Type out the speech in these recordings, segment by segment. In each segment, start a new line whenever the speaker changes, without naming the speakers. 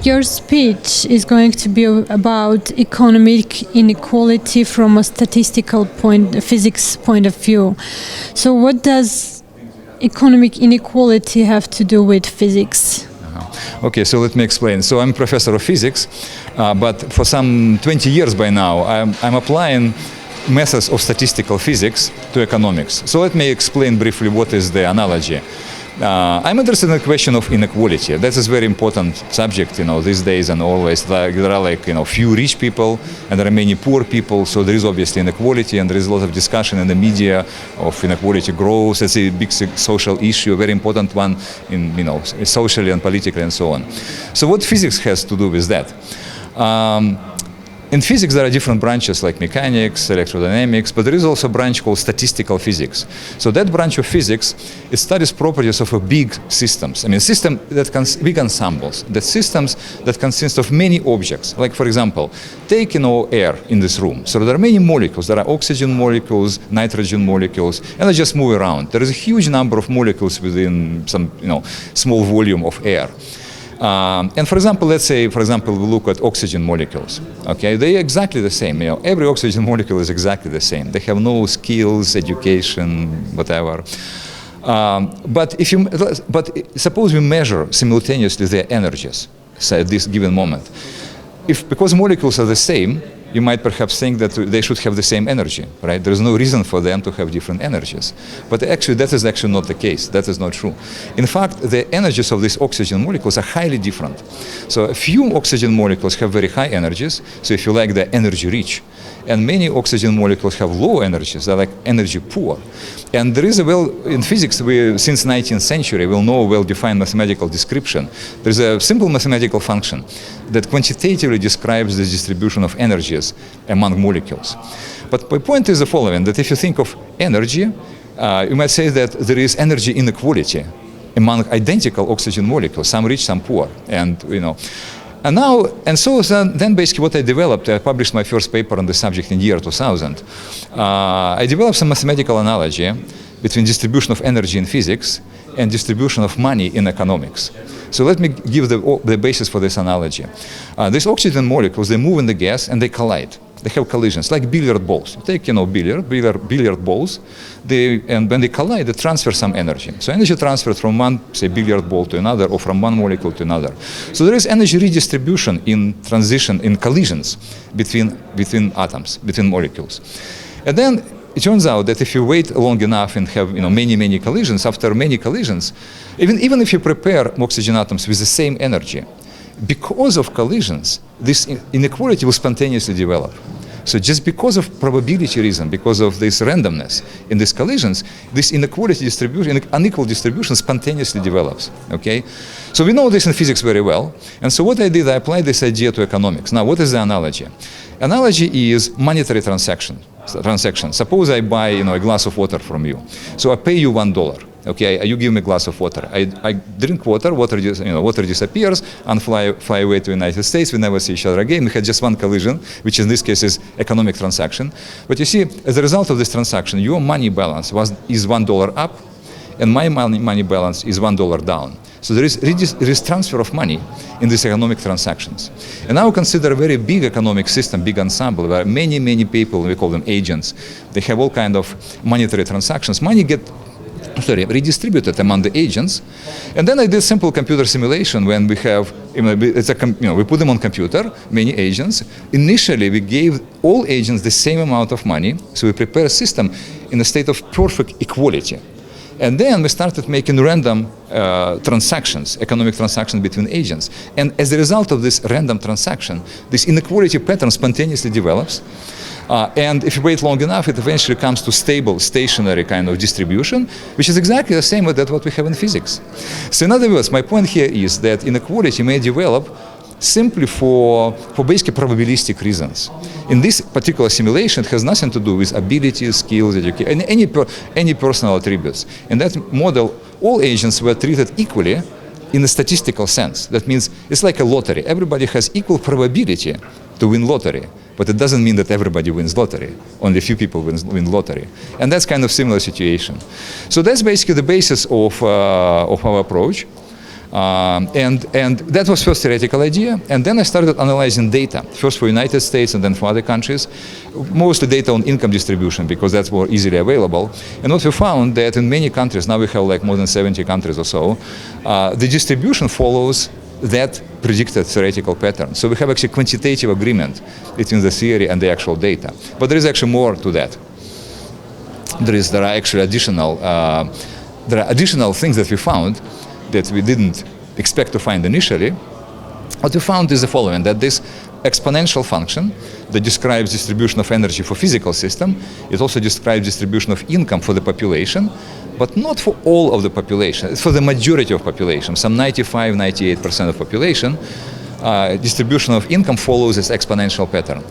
Your speech is going to be about economic inequality from a statistical physics point of view. So what does economic inequality have to do with physics?
Okay, so let me explain. So I'm a professor of physics, but for some 20 years by now, I'm applying methods of statistical physics to economics. So let me explain briefly what is the analogy. I'm interested in the question of inequality. That is a very important subject, these days and always. There are few rich people and there are many poor people. So there is obviously inequality, and there is a lot of discussion in the media of inequality growth. It's a big social issue, a very important one in socially and politically and so on. So what physics has to do with that? In physics, there are different branches like mechanics, electrodynamics, but there is also a branch called statistical physics. So that branch of physics, it studies properties of big systems. I mean, system that big ensembles, the systems that consist of many objects. Like, for example, take air in this room. So there are many molecules. There are oxygen molecules, nitrogen molecules, and they just move around. There is a huge number of molecules within some small volume of air. And for example, let's say, we look at oxygen molecules. Okay, they are exactly the same. Every oxygen molecule is exactly the same. They have no skills, education, whatever. But suppose we measure simultaneously their energies, say, at this given moment. Because molecules are the same, you might perhaps think that they should have the same energy, right? There is no reason for them to have different energies. But actually, that is actually not the case. That is not true. In fact, the energies of these oxygen molecules are highly different. So a few oxygen molecules have very high energies, so if you like, they're energy rich. And many oxygen molecules have low energies, they're like energy poor. And there is in physics, since 19th century, we'll know a well-defined mathematical description. There's a simple mathematical function that quantitatively describes the distribution of energies among molecules. But my point is the following, that if you think of energy, you might say that there is energy inequality among identical oxygen molecules, some rich, some poor. And then basically what I developed, I published my first paper on the subject in the year 2000. I developed some mathematical analogy between distribution of energy in physics and distribution of money in economics. So let me give the basis for this analogy. These oxygen molecules, they move in the gas and they collide. They have collisions, like billiard balls. You take, billiard balls, and when they collide, they transfer some energy. So energy transferred from one, say, billiard ball to another, or from one molecule to another. So there is energy redistribution in collisions between atoms, between molecules. And then it turns out that if you wait long enough and have many collisions, after many collisions, even if you prepare oxygen atoms with the same energy, because of collisions, this inequality will spontaneously develop. So just because of probability reason, because of this randomness in these collisions, this inequality distribution, unequal distribution spontaneously develops, okay? So we know this in physics very well. And so what I did, I applied this idea to economics. Now, what is the analogy? Analogy is monetary transaction. Suppose I buy, a glass of water from you. So I pay you $1. Okay, you give me a glass of water. I drink water. Water disappears and fly away to the United States. We never see each other again. We had just one collision, which in this case is economic transaction. But you see, as a result of this transaction, your money balance is $1 up, and my money balance is $1 down. So there is transfer of money in these economic transactions. And now consider a very big economic system, big ensemble, where many people, we call them agents, they have all kind of monetary transactions. Money get redistributed among the agents. And then I did simple computer simulation when we have, we put them on computer, many agents. Initially, we gave all agents the same amount of money. So we prepare a system in a state of perfect equality. And then we started making random transactions, economic transactions between agents. And as a result of this random transaction, this inequality pattern spontaneously develops. And if you wait long enough, it eventually comes to stable, stationary kind of distribution, which is exactly the same with what we have in physics. So in other words, my point here is that inequality may develop simply for basically probabilistic reasons. In this particular simulation, it has nothing to do with abilities, skills, education, any personal attributes. In that model, all agents were treated equally in a statistical sense. That means it's like a lottery. Everybody has equal probability to win lottery, but it doesn't mean that everybody wins lottery. Only a few people win lottery. And that's kind of similar situation. So that's basically the basis of our approach. And that was first theoretical idea, and then I started analyzing data, first for United States and then for other countries, mostly data on income distribution because that's more easily available. And what we found that in many countries, now we have like more than 70 countries or so, the distribution follows that predicted theoretical pattern. So we have actually quantitative agreement between the theory and the actual data. But there is actually more to that. There are actually additional things that we found that we didn't expect to find initially. What we found is the following, that this exponential function that describes distribution of energy for physical system, it also describes distribution of income for the population, but not for all of the population. It's for the majority of population, some 95-98% of population, distribution of income follows this exponential pattern.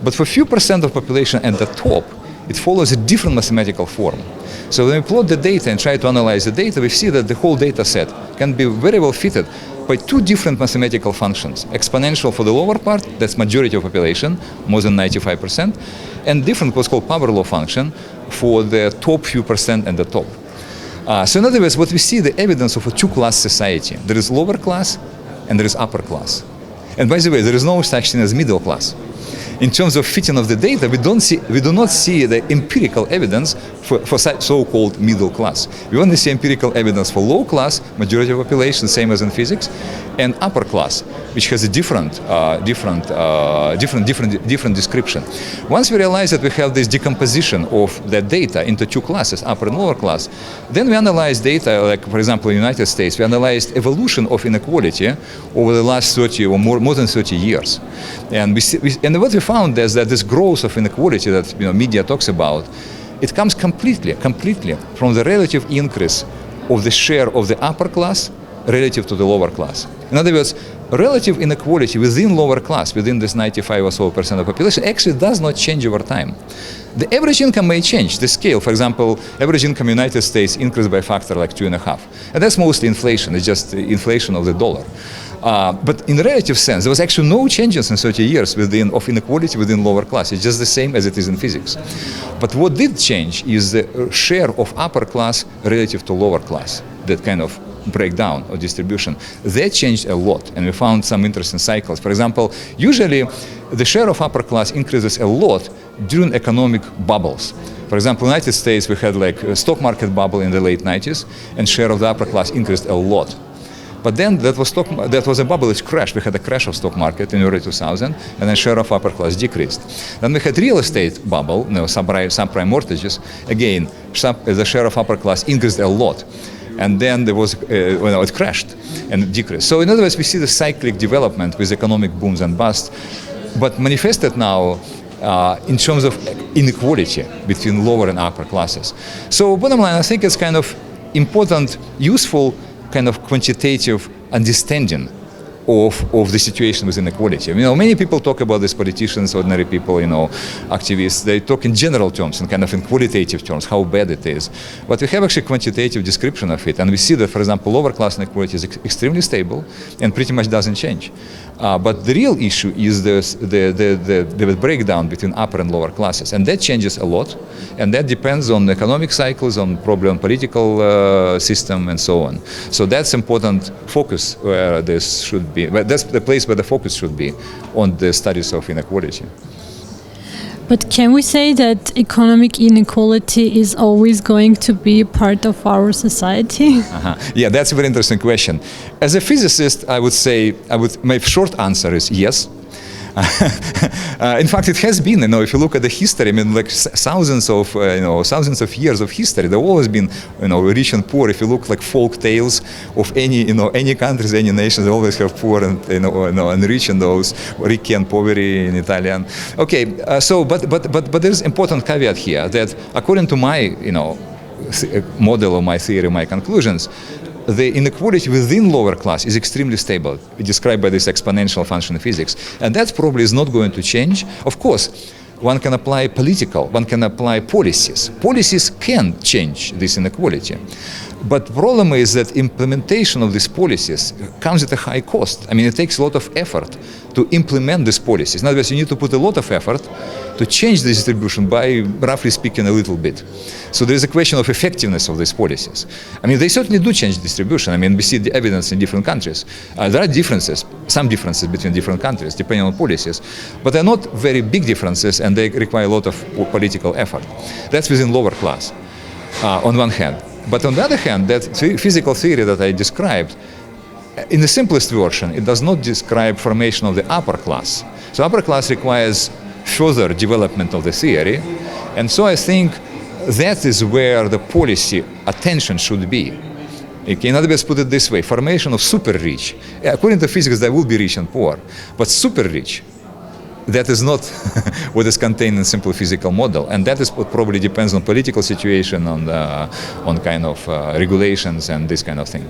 But for few percent of population at the top, it follows a different mathematical form. So when we plot the data and try to analyze the data, we see that the whole data set can be very well fitted by two different mathematical functions. Exponential for the lower part, that's majority of population, more than 95%, and different what's called power law function for the top few percent and the top. So in other words, what we see the evidence of a two-class society. There is lower class and there is upper class. And by the way, there is no such thing as middle class. In terms of fitting of the data, we do not see the empirical evidence for so-called middle class. We only see empirical evidence for low class, majority of population, same as in physics, and upper class, which has a different description. Once we realize that we have this decomposition of that data into two classes, upper and lower class, then we analyze data, like for example in the United States, we analyzed evolution of inequality over the last 30 or more than 30 years. And what we found is that this growth of inequality that media talks about, it comes completely from the relative increase of the share of the upper class relative to the lower class. In other words, relative inequality within lower class, within this 95 or so percent of population, actually does not change over time. The average income may change. The scale, for example, average income in the United States increased by a factor like 2.5. And that's mostly inflation. It's just the inflation of the dollar. But in relative sense, there was actually no changes in 30 years of inequality within lower class. It's just the same as it is in physics. But what did change is the share of upper class relative to lower class, that kind of breakdown of distribution. That changed a lot, and we found some interesting cycles. For example, usually the share of upper class increases a lot during economic bubbles. For example, in the United States, we had like a stock market bubble in the late 90s, and share of the upper class increased a lot. But then that was a bubble which crashed. We had a crash of stock market in early 2000, and then share of upper class decreased. Then we had real estate bubble, subprime mortgages. Again, the share of upper class increased a lot. And then there was, it crashed and it decreased. So in other words, we see the cyclic development with economic booms and busts, but manifested now in terms of inequality between lower and upper classes. So bottom line, I think it's kind of important, useful kind of quantitative understanding of the situation with inequality. Many people talk about this, politicians, ordinary people, activists, they talk in general terms and kind of in qualitative terms, how bad it is. But we have actually quantitative description of it, and we see that, for example, lower class inequality is extremely stable and pretty much doesn't change. But the real issue is the breakdown between upper and lower classes, and that changes a lot, and that depends on economic cycles, on problem political system, and so on. So that's important focus where this should be. That's the place where the focus should be on the studies of inequality.
But can we say that economic inequality is always going to be part of our society?
Yeah, that's a very interesting question. As a physicist, I would say, my short answer is yes. In fact, it has been, if you look at the history, like thousands of years of history, there have always been, rich and poor. If you look like folk tales of any countries, any nations, they always have poor and rich, and those ricchi and poveri in Italian. Okay, but there's important caveat here that according to my, model of my theory, my conclusions, the inequality within lower class is extremely stable, described by this exponential function in physics. And that probably is not going to change. Of course, one can apply one can apply policies. Policies can change this inequality. But the problem is that implementation of these policies comes at a high cost. I mean, it takes a lot of effort to implement these policies. In other words, you need to put a lot of effort to change the distribution by, roughly speaking, a little bit. So there is a question of effectiveness of these policies. I mean, they certainly do change distribution. I mean, we see the evidence in different countries. There are differences, some differences between different countries, depending on policies. But they're not very big differences, and they require a lot of political effort. That's within lower class, on one hand. But on the other hand, that physical theory that I described, in the simplest version, it does not describe formation of the upper class. So upper class requires further development of the theory. And so I think that is where the policy attention should be. In other words, put it this way, formation of super rich. According to physics, there will be rich and poor. But super rich, that is not what is contained in simple physical model, and that is what probably depends on political situation, on kind of regulations and this kind of thing.